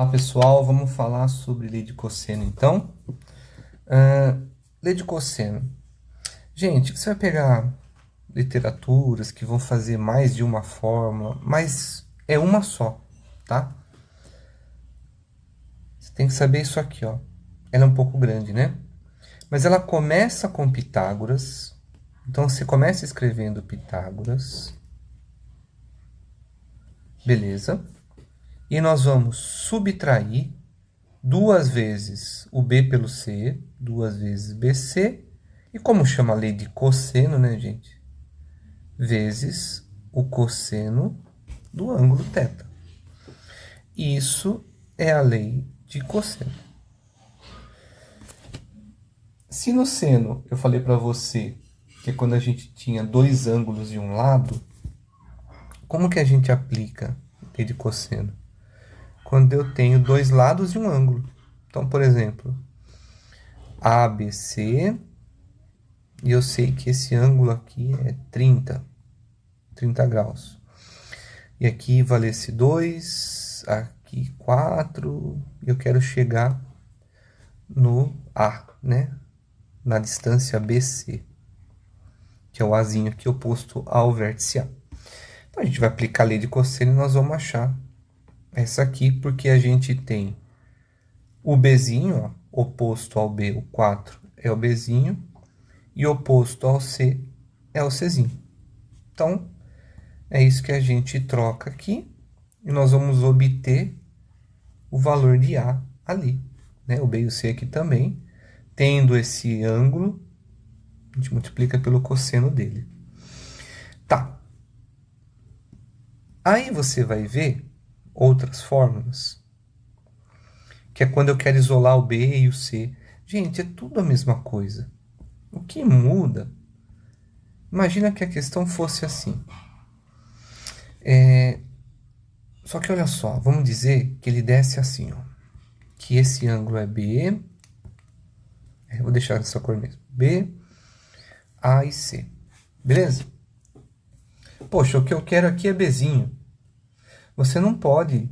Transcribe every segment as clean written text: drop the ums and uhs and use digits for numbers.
Olá pessoal, vamos falar sobre lei de cosseno então. Lei de cosseno. Gente, você vai pegar literaturas que vão fazer mais de uma fórmula, mas é uma só, tá? Você tem que saber isso aqui, ó. Ela é um pouco grande, né? Mas ela começa com Pitágoras. Então você começa escrevendo Pitágoras. Beleza. E nós vamos subtrair duas vezes o B pelo C, duas vezes BC, e como chama a lei de cosseno, né, gente? Vezes o cosseno do ângulo θ. Isso é a lei de cosseno. Se no seno eu falei para você que é quando a gente tinha dois ângulos de um lado, como que a gente aplica a lei de cosseno? Quando eu tenho dois lados de um ângulo. Então, por exemplo, ABC, e eu sei que esse ângulo aqui é 30 graus. E aqui valesse 2, aqui 4, e eu quero chegar no A, né? Na distância BC, que é o Azinho aqui oposto ao vértice A. Então a gente vai aplicar a lei de cosseno e nós vamos achar essa aqui, porque a gente tem o Bzinho, ó, oposto ao B, o 4 é o Bzinho, e oposto ao C é o Czinho. Então, é isso que a gente troca aqui, e nós vamos obter o valor de A ali, né? O B e o C aqui também, tendo esse ângulo, a gente multiplica pelo cosseno dele. Tá. Aí você vai ver outras fórmulas, que é quando eu quero isolar o B e o C. Gente, é tudo a mesma coisa. O que muda? Imagina que a questão fosse assim. Só que olha só, vamos dizer que ele desse assim, ó. Que esse ângulo é B. Eu vou deixar nessa cor mesmo. B, A e C. Beleza? Poxa, o que eu quero aqui é Bzinho. Você não pode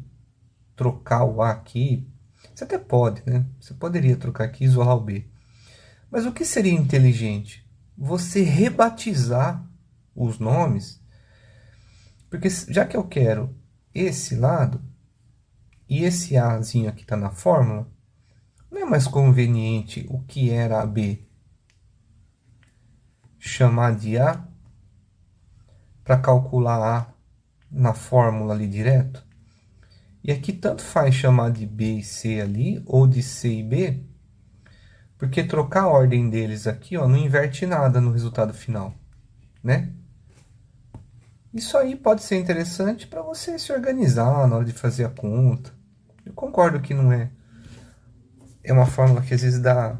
trocar o A aqui. Você até pode, né? Você poderia trocar aqui e isolar o B. Mas o que seria inteligente? Você rebatizar os nomes. Porque já que eu quero esse lado, e esse Azinho aqui está na fórmula, não é mais conveniente o que era B chamar de A para calcular A na fórmula ali direto? E aqui tanto faz chamar de B e C ali, ou de C e B, porque trocar a ordem deles aqui, ó, não inverte nada no resultado final, né? Isso aí pode ser interessante para você se organizar na hora de fazer a conta. Eu concordo que não é. É uma fórmula que às vezes dá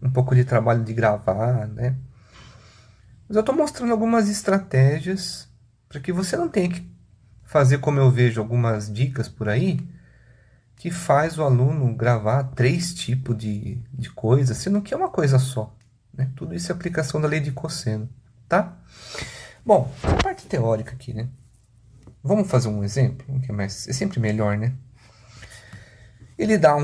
um pouco de trabalho de gravar, né? Mas eu estou mostrando algumas estratégias para que você não tenha que fazer como eu vejo algumas dicas por aí, que faz o aluno gravar 3 tipos de coisas, sendo que é uma coisa só, né? Tudo isso é aplicação da lei de cosseno, tá? Bom, a parte teórica aqui, né? Vamos fazer um exemplo, que é sempre melhor, né? Ele dá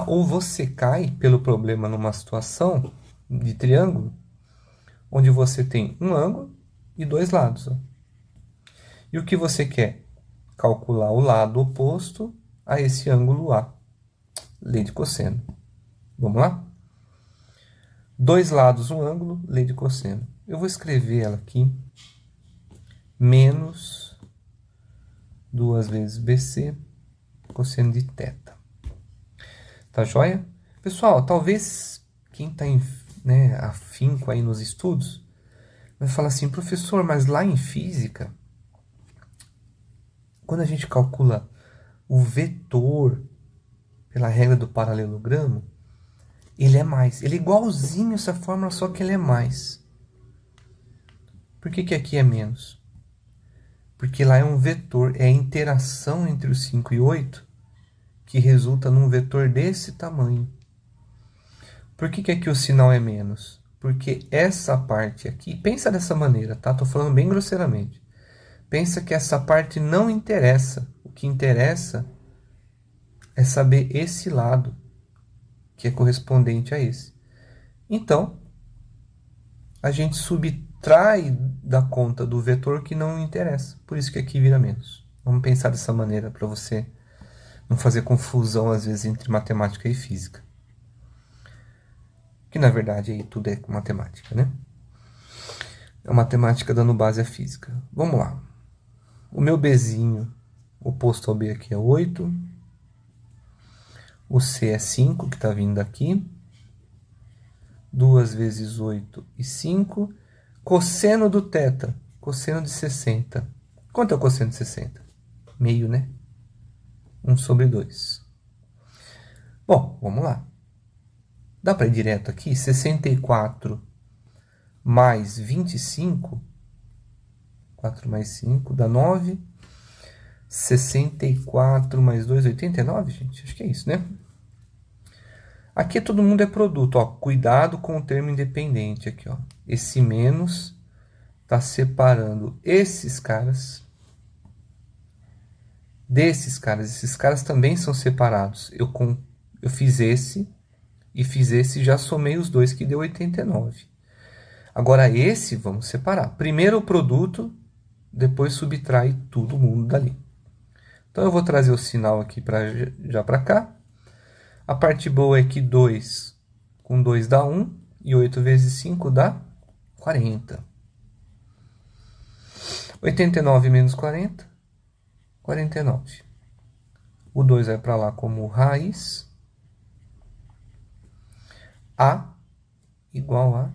ou você cai pelo problema numa situação de triângulo, onde você tem um ângulo e dois lados, ó. E o que você quer? Calcular o lado oposto a esse ângulo A. Lei de cosseno. Vamos lá? Dois lados, um ângulo, lei de cosseno. Eu vou escrever ela aqui. Menos 2 vezes BC, cosseno de θ. Tá joia? Pessoal, talvez quem está né, afinco aí nos estudos vai falar assim, professor, mas lá em física, quando a gente calcula o vetor pela regra do paralelogramo, ele é mais. Ele é igualzinho essa fórmula, só que ele é mais. Por que que aqui é menos? Porque lá é um vetor, é a interação entre o 5 e 8 que resulta num vetor desse tamanho. Por que que aqui o sinal é menos? Porque essa parte aqui, pensa dessa maneira, tá? Tô falando bem grosseiramente. Pensa que essa parte não interessa que interessa é saber esse lado, que é correspondente a esse. Então, a gente subtrai da conta do vetor que não interessa. Por isso que aqui vira menos. Vamos pensar dessa maneira para você não fazer confusão, às vezes, entre matemática e física. Que, na verdade, aí tudo é matemática, né? É matemática dando base à física. Vamos lá. O meu Bzinho oposto ao B aqui é 8. O C é 5, que está vindo daqui. 2 vezes 8 e 5. Cosseno do θ. Cosseno de 60. Quanto é o cosseno de 60? Meio, né? 1 sobre 2. Bom, vamos lá. Dá para ir direto aqui? 64 mais 25. 4 mais 5 dá 9. 64 mais 2, 89, gente? Acho que é isso, né? Aqui todo mundo é produto, ó. Cuidado com o termo independente aqui, ó. Esse menos está separando esses caras desses caras. Esses caras também são separados. Eu fiz esse e fiz esse e já somei os dois, que deu 89. Agora esse, vamos separar. Primeiro o produto, depois subtrai todo mundo dali. Então eu vou trazer o sinal aqui já para cá. A parte boa é que 2 com 2 dá 1, e 8 vezes 5 dá 40. 89 menos 40, 49. O 2 vai para lá como raiz. A igual a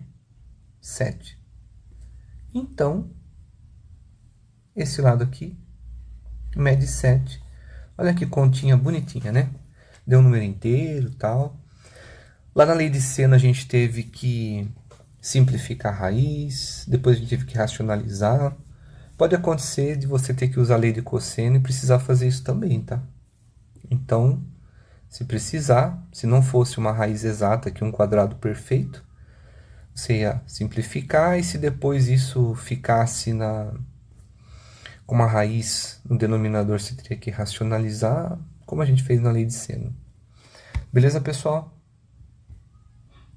7. Então, esse lado aqui mede 7. Olha que continha bonitinha, né? Deu um número inteiro e tal. Lá na lei de seno a gente teve que simplificar a raiz, depois a gente teve que racionalizar. Pode acontecer de você ter que usar a lei de cosseno e precisar fazer isso também, tá? Então, se precisar, se não fosse uma raiz exata aqui, um quadrado perfeito, você ia simplificar, e se depois isso ficasse com uma raiz no denominador, você teria que racionalizar, como a gente fez na lei de seno. Beleza, pessoal?